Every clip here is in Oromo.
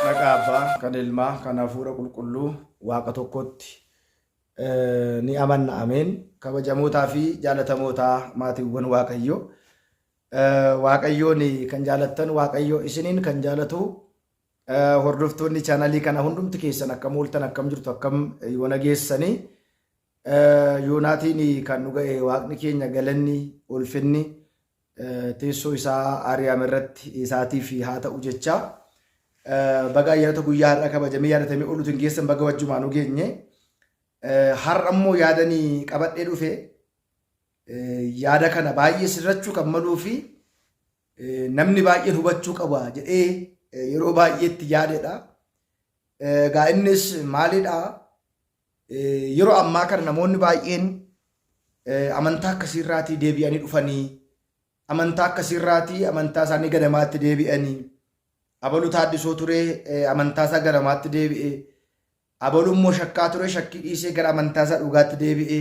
Naqaabaa kan ilmaa kan hafuura qulqulluu waaqa tokkotti ni amanna ameen. Kabajamootaa fi jaalatamootaa maatiiwwan waaqayyoo. Waaqayyoon kan jaalattan waaqayyoo isiniin kan jaalatu hordoftoonni chaanalii kana hundumti keessan akkam ooltan akkam jirtu akkam yoo nageessanii yoonaatiin kan nu ga'e waaqni keenya galanni ulfinni teessoo isaa Aariyaam irratti isaatiif haa ta'u jechaa. Baga ayyaanota guyyaa har'a kabajamee yaadatamee ooluutiin keessan baga wajjumaan nu geenye. Har'a immoo yaadanii qabadhee dhufe yaada kana baay'ee sirrachuu kan maluu fi namni baay'een hubachuu qaba jedhee yeroo baay'eetti yaadedha. Egaa innis maalidha? Yeroo ammaa kana namoonni baay'een amantaa akkasiirraatii deebi'anii dhufanii amantaa akkasiirraatii amantaa isaanii gadamaatti deebi'anii abaluu taaddisoo ture amantaa isaa gadamaatti deebi'e abaluu immoo shakkaa ture shakkii dhiisee gara amantaa isaa dhugaatti deebi'e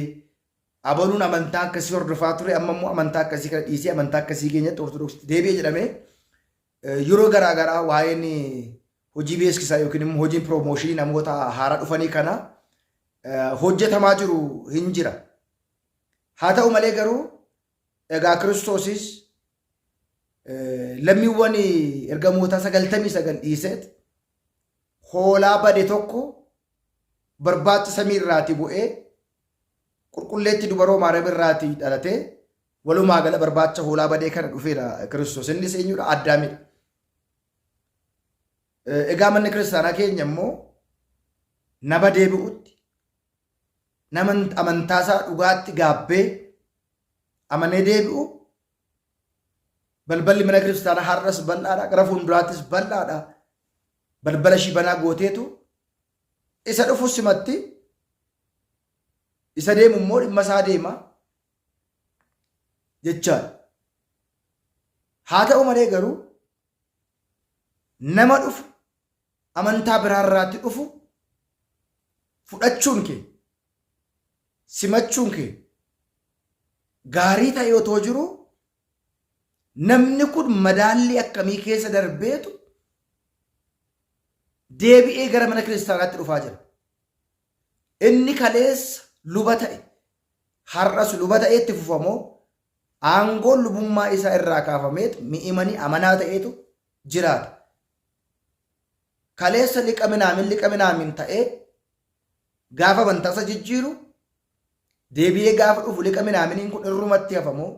abaluun amantaa akkasii hordofaa ture amma immoo amantaa akkasii kana dhiisee amantaa akkasii keenyatti ortodoksii deebi'e jedhamee yeroo garaagaraa waa'een hojii beeksisaa yookiin immoo hojiin piroomooshinii namoota haaraa dhufanii kana hojjetamaa jiru hin jira. Haa ta'u malee garuu egaa Kiristoosis lammiiwwan ergamoota 99 dhiiseet hoolaa bade tokko barbaacha samii irraatii bu'ee qulqulleetti dubaroo Maariyaam irraatii dhalatee walumaa gala barbaacha hoolaa badee kana dhufeera Kiristoos. Innis eenyudha? Addaamidha. Egaa manni kiristaanaa keenya immoo nama deebi'utti nama amantaasaa dhugaatti gaabbee amanee deebi'u balballi mana kiristaanaa har'as bal'aadha, gara fuulduraattis bal'aadha. Balbala shibanaa gooteetu isa dhufu simatti isa deemu immoo dhimma isaa deema jechaadha. Haa ta'u malee garuu nama dhufu amantaa biraarraatti dhufu fudhachuun kee simachuun kee gaarii ta'e otoo jiru namni kun madaalli akkamii keessa darbeetu deebi'ee gara mana kiristaanaatti dhufaa jira. Inni kaleessa luba ta'e har'as luba ta'eetti fufamoo aangoon lubummaa isaa irraa kaafameetu mi'imanii amanaa ta'eetu jiraata. Kaleessa liqaminaamin ta'ee gaafa amantaasa jijjiiru deebi'ee gaafa dhufu liqaminaaminiin kun irrumatti hafamoo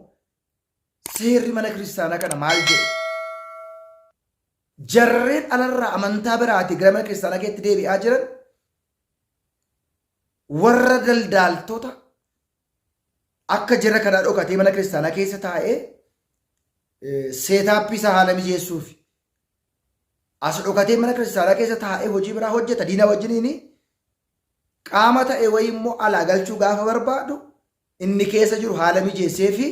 seerri mana kiristaanaa kana maal jedhe? Jarreen alarraa amantaa biraatii gara mana kiristaanaa keetti deebi'aa jiran warra daldaaltota akka jara kanaa dhokatee mana kiristaanaa keessa taa'ee seetaappii isaa haala mijeessuuf as dhokatee mana kiristaanaa keessa taa'ee hojii biraa hojjeta diina wajjiniini qaama ta'e wayii immoo alaa galchuu gaafa barbaadu inni keessa jiru haala mijeessee fi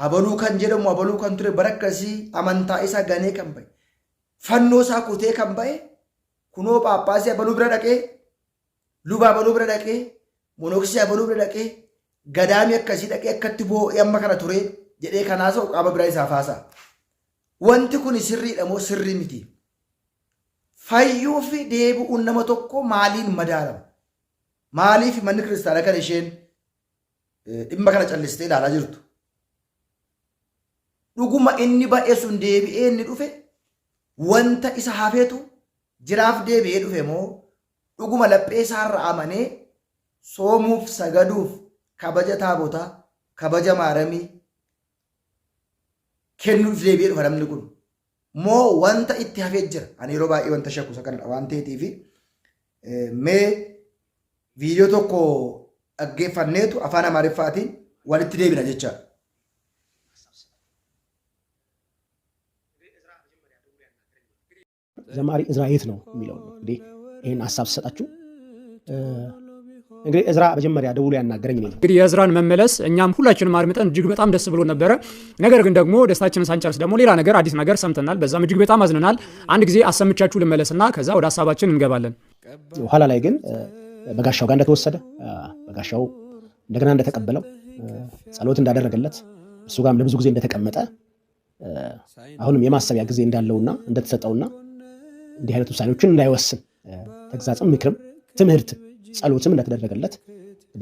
abaluu kan jedhamu abaluu kan ture bara akkasii amantaa isaa ganee kan ba'e fannoo isaa kutee kan ba'e kunoo paappaasii abaluu bira dhaqee luba abaluu bira dhaqee monoksii abaluu bira dhaqee gadaamii akkasii dhaqee akkatti boo'ee amma kana ture jedhee kanaasa qaama biraa isaaf haasa'a. Wanti kun sirriidha moo sirrii miti? Fayyuu fi deebi'uun nama tokko maaliin madaalama? Maaliif manni kiristaanaa kan isheen dhimma kana callistee ilaalaa jirtu? Dhuguma inni ba'e sun deebi'ee inni dhufe wanta isa hafeetu jiraaf deebi'ee dhufe moo dhuguma laphee isaarra amanee soomuuf sagaduuf kabaja taabotaa kabaja maaramii kennuuf deebi'ee dhufa namni kun moo wanta itti hafee jira? Ani yeroo baay'ee wanta shakku isa kanadha waan ta'eetiif mee viidiyoo tokko dhaggeeffanneetu afaan Amaariffaatiin walitti deebina jechaadha. ዘማሪ እዝራ የት ነው የሚለው ነው እንግዲህ ይህን ሀሳብ ሰጣችሁ። እንግዲህ እዝራ መጀመሪያ ደውሎ ያናገረኝ ነው። እንግዲህ የእዝራን መመለስ እኛም ሁላችንም አድምጠን እጅግ በጣም ደስ ብሎ ነበረ። ነገር ግን ደግሞ ደስታችንን ሳንጨርስ ደግሞ ሌላ ነገር አዲስ ነገር ሰምተናል። በዛም እጅግ በጣም አዝነናል። አንድ ጊዜ አሰምቻችሁ ልመለስና ከዛ ወደ ሀሳባችን እንገባለን። ኋላ ላይ ግን በጋሻው ጋር እንደተወሰደ በጋሻው እንደገና እንደተቀበለው ጸሎት እንዳደረገለት እሱ ጋርም ለብዙ ጊዜ እንደተቀመጠ አሁንም የማሰቢያ ጊዜ እንዳለውና እንደተሰጠውና እንዲህ አይነት ውሳኔዎችን እንዳይወስን ተግዛጽም፣ ምክርም፣ ትምህርት፣ ጸሎትም እንደተደረገለት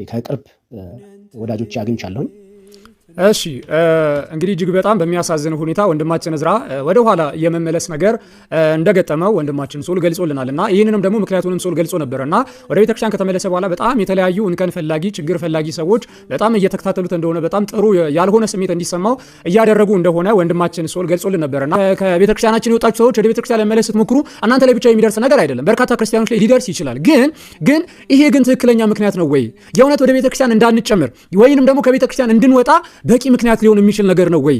ከቅርብ ወዳጆች አግኝቻለሁኝ። እሺ እንግዲህ እጅግ በጣም በሚያሳዝን ሁኔታ ወንድማችን እዝራ ወደ ኋላ የመመለስ ነገር እንደገጠመው ወንድማችን ሶል ገልጾልናልና ይህንንም ደግሞ ምክንያቱንም ሶል ገልጾ ነበርና ወደ ቤተክርስቲያን ከተመለሰ በኋላ በጣም የተለያዩ እንከን ፈላጊ ችግር ፈላጊ ሰዎች በጣም እየተከታተሉት እንደሆነ በጣም ጥሩ ያልሆነ ስሜት እንዲሰማው እያደረጉ እንደሆነ ወንድማችን ሶል ገልጾልን ነበርና ከቤተክርስቲያናችን የወጣችሁ ሰዎች ወደ ቤተክርስቲያን ለመመለስ ስትሞክሩ እናንተ ላይ ብቻ የሚደርስ ነገር አይደለም፣ በርካታ ክርስቲያኖች ላይ ሊደርስ ይችላል። ግን ይሄ ግን ትክክለኛ ምክንያት ነው ወይ? የእውነት ወደ ቤተክርስቲያን እንዳንጨምር ወይንም ደግሞ ከቤተክርስቲያን እንድንወጣ በቂ ምክንያት ሊሆን የሚችል ነገር ነው ወይ?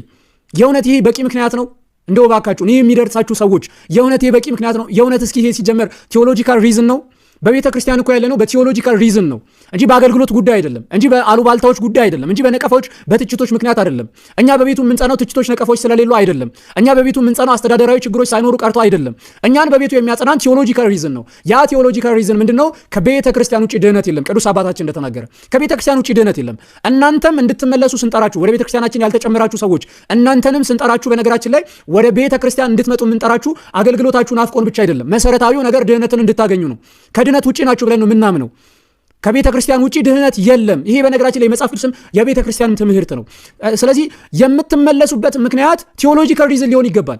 የእውነት ይሄ በቂ ምክንያት ነው? እንደው ባካችሁ ይሄ የሚደርሳችሁ ሰዎች የእውነት ይሄ በቂ ምክንያት ነው? የእውነት እስኪ ይሄ ሲጀመር ቴዎሎጂካል ሪዝን ነው? በቤተ ክርስቲያን እኮ ያለ ነው በቴዎሎጂካል ሪዝን ነው እንጂ በአገልግሎት ጉዳይ አይደለም፣ እንጂ በአሉባልታዎች ጉዳይ አይደለም፣ እንጂ በነቀፋዎች በትችቶች ምክንያት አይደለም። እኛ በቤቱ የምንጸናው ትችቶች ነቀፋዎች ስለሌሉ አይደለም። እኛ በቤቱ የምንጸናው አስተዳደራዊ ችግሮች ሳይኖሩ ቀርቶ አይደለም። እኛን በቤቱ የሚያጸናን ቴዎሎጂካል ሪዝን ነው። ያ ቴዎሎጂካል ሪዝን ምንድነው? ከቤተ ክርስቲያን ውጪ ድህነት የለም። ቅዱስ አባታችን እንደተናገረ ከቤተ ክርስቲያን ውጪ ድህነት የለም። እናንተም እንድትመለሱ ስንጠራችሁ፣ ወደ ቤተ ክርስቲያናችን ያልተጨመራችሁ ሰዎች እናንተንም ስንጠራችሁ፣ በነገራችን ላይ ወደ ቤተ ክርስቲያን እንድትመጡ የምንጠራችሁ አገልግሎታችሁን አፍቆን ብቻ አይደለም። መሰረታዊው ነገር ድህነትን እንድታገኙ ነው። ከድህነት ውጪ ናችሁ ብለን ነው የምናምነው። ከቤተ ክርስቲያን ውጪ ድህነት የለም። ይሄ በነገራችን ላይ መጽሐፍ ቅዱስም የቤተ ክርስቲያን ትምህርት ነው። ስለዚህ የምትመለሱበት ምክንያት ቴዎሎጂካል ሪዝን ሊሆን ይገባል።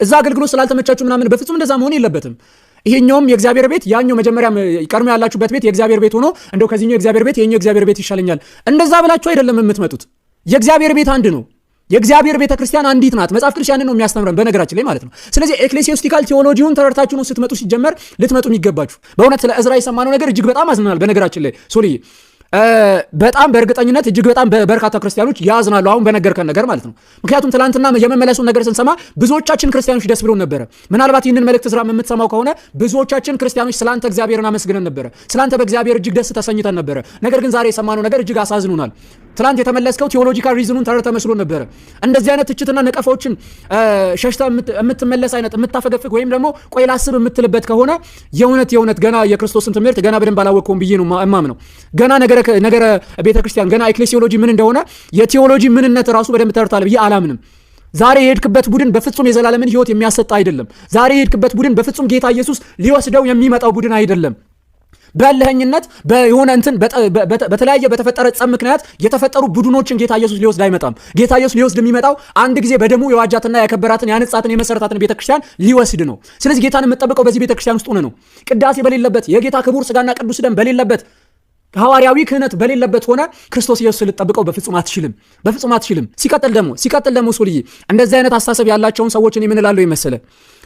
እዛ አገልግሎት ስላልተመቻችሁ ምናምን በፍጹም እንደዛ መሆን የለበትም። ይሄኛውም የእግዚአብሔር ቤት ያኛው መጀመሪያ ቀድሞ ያላችሁበት ቤት የእግዚአብሔር ቤት ሆኖ እንደው ከዚህኛው የእግዚአብሔር ቤት የኛው የእግዚአብሔር ቤት ይሻለኛል እንደዛ ብላችሁ አይደለም የምትመጡት። የእግዚአብሔር ቤት አንድ ነው። የእግዚአብሔር ቤተ ክርስቲያን አንዲት ናት። መጽሐፍ ቅዱስ ያንን ነው የሚያስተምረን በነገራችን ላይ ማለት ነው። ስለዚህ ኤክሌሲዮስቲካል ቴዎሎጂውን ተረድታችሁ ነው ስትመጡ ሲጀመር ልትመጡ የሚገባችሁ። በእውነት ስለ እዝራ የሰማነው ነገር እጅግ በጣም አዝናናል። በነገራችን ላይ ሶልዬ በጣም በእርግጠኝነት እጅግ በጣም በርካታ ክርስቲያኖች ያዝናሉ አሁን በነገርከን ነገር ማለት ነው። ምክንያቱም ትላንትና የመመለሱን ነገር ስንሰማ ብዙዎቻችን ክርስቲያኖች ደስ ብሎን ነበረ። ምናልባት ይህንን መልእክት እዝራ የምትሰማው ከሆነ ብዙዎቻችን ክርስቲያኖች ስላንተ እግዚአብሔርን አመስግነን ነበረ። ስላንተ በእግዚአብሔር እጅግ ደስ ተሰኝተን ነበረ። ነገር ግን ዛሬ የሰማነው ነገር እጅግ አሳዝኑናል። ትላንት የተመለስከው ቴዎሎጂካል ሪዝኑን ተረድተህ መስሎ ነበረ። እንደዚህ አይነት ትችትና ነቀፋዎችን ሸሽተህ የምትመለስ አይነት የምታፈገፍግ ወይም ደግሞ ቆይ ላስብ የምትልበት ከሆነ የእውነት ገና የክርስቶስን ትምህርት ገና በደንብ አላወቅከውም ብዬ ነው እማምነው። ገና ነገረ ቤተክርስቲያን ገና ኤክሌሲዮሎጂ ምን እንደሆነ የቴዎሎጂ ምንነት ራሱ በደንብ ተረድተሃል ብዬ አላምንም። ዛሬ የሄድክበት ቡድን በፍጹም የዘላለምን ሕይወት የሚያሰጥ አይደለም። ዛሬ የሄድክበት ቡድን በፍጹም ጌታ ኢየሱስ ሊወስደው የሚመጣው ቡድን አይደለም። በለህኝነት በሆነ እንትን በተለያየ በተፈጠረ ጸም ምክንያት የተፈጠሩ ቡድኖችን ጌታ ኢየሱስ ሊወስድ አይመጣም። ጌታ ኢየሱስ ሊወስድ የሚመጣው አንድ ጊዜ በደሙ የዋጃትና ያከበራትን ያነጻትን የመሰረታትን ቤተክርስቲያን ሊወስድ ነው። ስለዚህ ጌታን የምትጠብቀው በዚህ ቤተክርስቲያን ውስጥ ሆነ ነው። ቅዳሴ በሌለበት የጌታ ክቡር ስጋና ቅዱስ ደም በሌለበት ሐዋርያዊ ክህነት በሌለበት ሆነ ክርስቶስ ኢየሱስ ልትጠብቀው በፍጹም አትችልም። ሲቀጥል ደግሞ ሶልዬ እንደዚህ አይነት አስተሳሰብ ያላቸውን ሰዎችን የምንላለው ይመስለ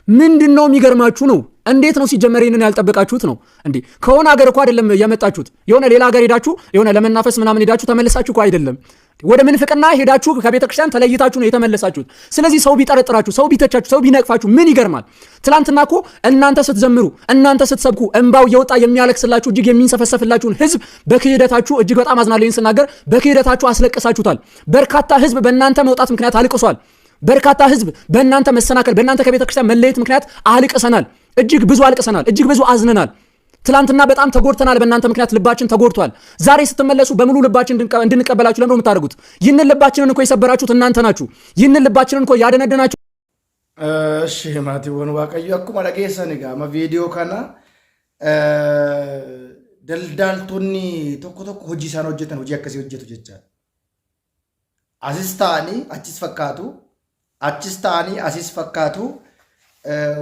ምንድነው የሚገርማችሁ ነው? እንዴት ነው ሲጀመር ይሄንን ያልጠበቃችሁት ነው እንዴ? ከሆነ ሀገር እኮ አይደለም የመጣችሁት። የሆነ ሌላ ሀገር ሄዳችሁ የሆነ ለመናፈስ ምናምን ሄዳችሁ ተመለሳችሁ እኮ አይደለም። ወደ ምንፍቅና ሄዳችሁ ከቤተክርስቲያን ተለይታችሁ ነው የተመለሳችሁት። ስለዚህ ሰው ቢጠረጥራችሁ፣ ሰው ቢተቻችሁ፣ ሰው ቢነቅፋችሁ ምን ይገርማል? ትላንትና እኮ እናንተ ስትዘምሩ፣ እናንተ ስትሰብኩ እንባው የወጣ የሚያለቅስላችሁ እጅግ የሚንሰፈሰፍላችሁን ህዝብ በክህደታችሁ እጅግ በጣም አዝናለሁ ስናገር በክህደታችሁ አስለቅሳችሁታል። በርካታ ህዝብ በእናንተ መውጣት ምክንያት አልቅሷል። በርካታ ህዝብ በእናንተ መሰናከል፣ በእናንተ ከቤተክርስቲያን መለየት ምክንያት አልቅሰናል። እጅግ ብዙ አልቅሰናል። እጅግ ብዙ አዝነናል። ትላንትና በጣም ተጎድተናል። በእናንተ ምክንያት ልባችን ተጎድቷል። ዛሬ ስትመለሱ በሙሉ ልባችን እንድንቀበላችሁ ለምን የምታደርጉት? ይህንን ልባችንን እኮ የሰበራችሁት እናንተ ናችሁ። ይህንን ልባችንን እኮ ያደነደናችሁ። እሺ ማቲወን ዋቀዩ አኩማ dhageessan ጋማ ቪዲዮ ካና ደልዳልቶኒ tokko hojii isaan hojjetan hojii akkasii hojjetu jechaadha. Asis ta'anii achis ta'anii asis fakkaatu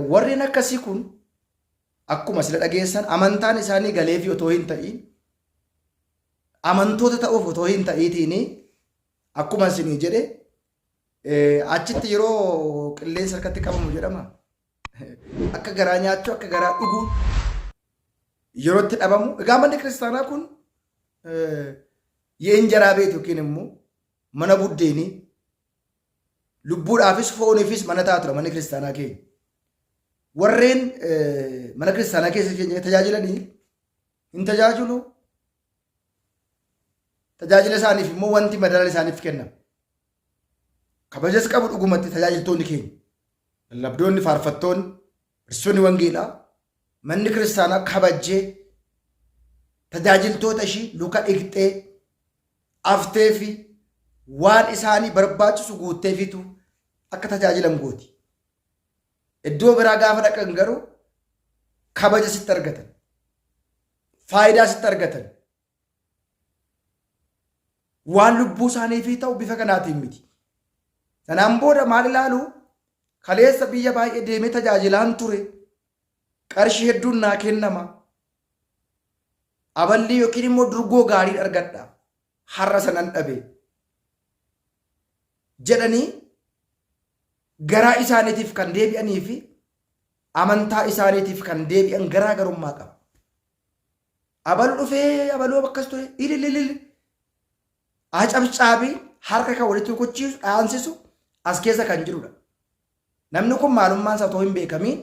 warreen akkasii kun akkuma sila dhageessan amantaan isaanii galeefi otoo hin ta'in amantoota ta'uuf otoo hin ta'iitiin akkuma isinii jedhe achitti yeroo qilleensa harkatti qabamu jedhama akka garaa nyaachuu akka garaa dhuguu yeroo itti dhabamu. Egaa manni kiristaanaa kun የእንጀራ ቤት yookiin immoo mana buddeenii lubbuudhaafis fooniifis mana taa'atu manni kiristaanaa keenya. Warreen mana kiristaanaa keessa tajaajilanii hin tajaajilu. Tajaajila isaaniif immoo wanti madaalli isaaniif kennama. Kabajas qabu dhugumatti tajaajiltoonni keenya, lallabdoonni, faarfattoonni, barsiisonni wangeelaa manni kiristaanaa kabajjee tajaajiltoota ishii luka dhiqxee aftee fi waan isaanii barbaachisu guutteefitu akka tajaajilan gooti. Iddoo biraa gaafa dhaqan garuu kabaja sitti argatan, faayidaa sitti argatan. Waan lubbuu isaaniif ta'u bifa kanaatiin miti. Sanaan booda maal ilaalu? Kaleessa biyya baay'ee deemee tajaajilaan ture. Qarshii hedduun naa kennama. Aballi yookiin immoo durgoo gaarii argadha. Har'a sanan dhabe. Jedhanii garaa isaaniitiif kan deebi'anii fi amantaa isaaniitiif kan deebi'an garaa garummaa qaba. Abalu dhufee abaluu akkas ture ilililil acabcaabii harka kan walitti rukuchiisu dhaansisu as keessa kan jirudha. Namni kun maalummaan isaa otoo hin beekamiin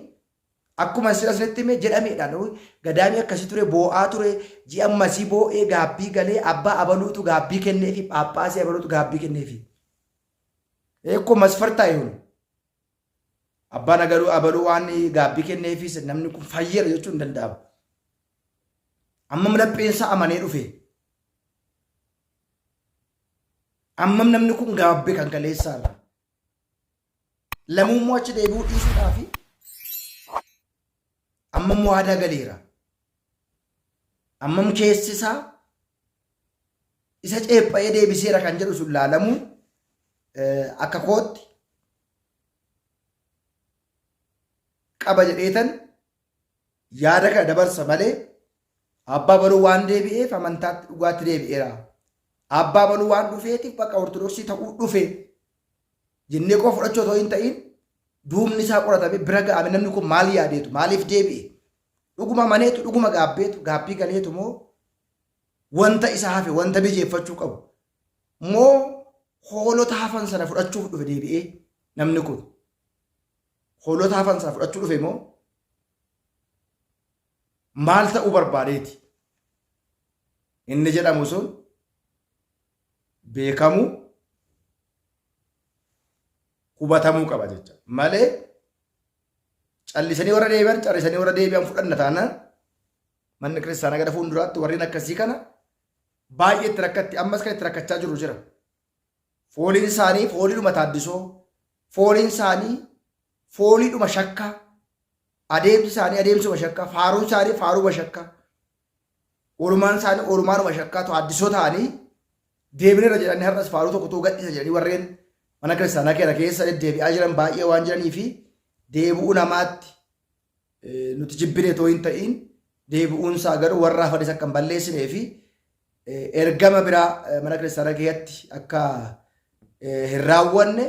akkuma asirratti himee jedhameedhaan gadaamii akkasii ture boo'aa ture ji'a masii boo'ee gaabbii galee abbaa abaluutu gaabbii kenneefi paappaasii abaluutu gaabbii kenneefi. Eekkoo masfartaa yoo abbaan abaluu waan gaabbii kenneefis namni kun fayyeera jechuun hin danda'amu. Ammam lapheensaa amanee dhufe. Ammam namni kun gaabbii kan kaleessaarra. Lamuummoo achi deebi'uu dhiisuudhaafi ammam waadaa galeera. Ammam keessi isaa isa ceepha'ee deebiseera kan jedhu sun laalamuu akka kootti qaba jedheetan yaada kana dabarsa malee abbaa baluu waan deebi'eef amantaatti dhugaatti deebi'eera. Abbaa baluu waan dhufeetiif bakka ortodoksii ta'uu dhufe jennee qofa fudhachuu otoo hin ta'in duubni isaa qoratame bira ga'ame namni kun maal yaadeetu maaliif deebi'e dhuguma maneetu dhuguma gaabbeetu gaabbii galeetu moo wanta isa hafe wanta bijeeffachuu qabu moo hoolota hafan sana fudhachuuf dhufe deebi'ee namni kun hoolota hafan sana fudhachuu dhufe moo maal ta'uu barbaadeeti inni jedhamu sun beekamuu hubatamuu qaba jecha malee callisanii warra deebi'an fudhanna taanaan manni kiristaanaa gara fuulduraatti warreen akkasii kana baay'ee itti rakkatti ammas kan itti rakkachaa jiru jira. Fooliin isaanii fooliidhuma taaddisoo, fooliin isaanii fooliidhuma shakkaa, adeemsi isaanii adeemsuma shakkaa, faaruun isaanii faaruma shakkaa, oolmaan isaanii oolmaanuma shakkaa taaddisoo ta'anii deebineera jedhanii har'as faaruu tokko gadhiisa jedhanii warreen mana kiristaanaa keenya keessa deddeebi'aa jiran baay'ee waan jiranii fi deebi'uu namaatti nuti jibbine too hin ta'in deebi'uun isaa garuu warra hafanis akka hin balleessinee fi ergama biraa mana kiristaanaa keessatti akka hin raawwanne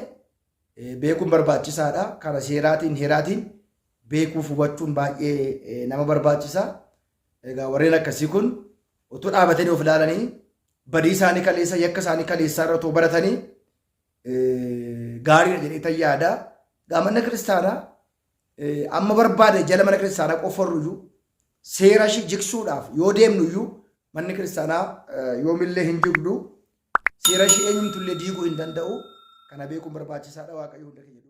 beekuun barbaachisaadha. Kana seeraatiin heeraatiin beekuuf hubachuun baay'ee nama barbaachisa. Egaa warreen akkasii kun utuu dhaabatanii of ilaalanii badii isaanii kaleessa yakka isaanii kaleessaa irra otoo baratanii gaariidha jedhee yaada. Manni kiristaanaa amma barbaade jala mana kiristaanaa qofarruyyuu seera ishii jigsuudhaaf yoo deemnuyyuu manni kiristaanaa yoomillee hin jigdu seera ishii eenyumtullee diiguu hin danda'u. Kana beekuun barbaachisaadha. Waaqayyo hunda keenya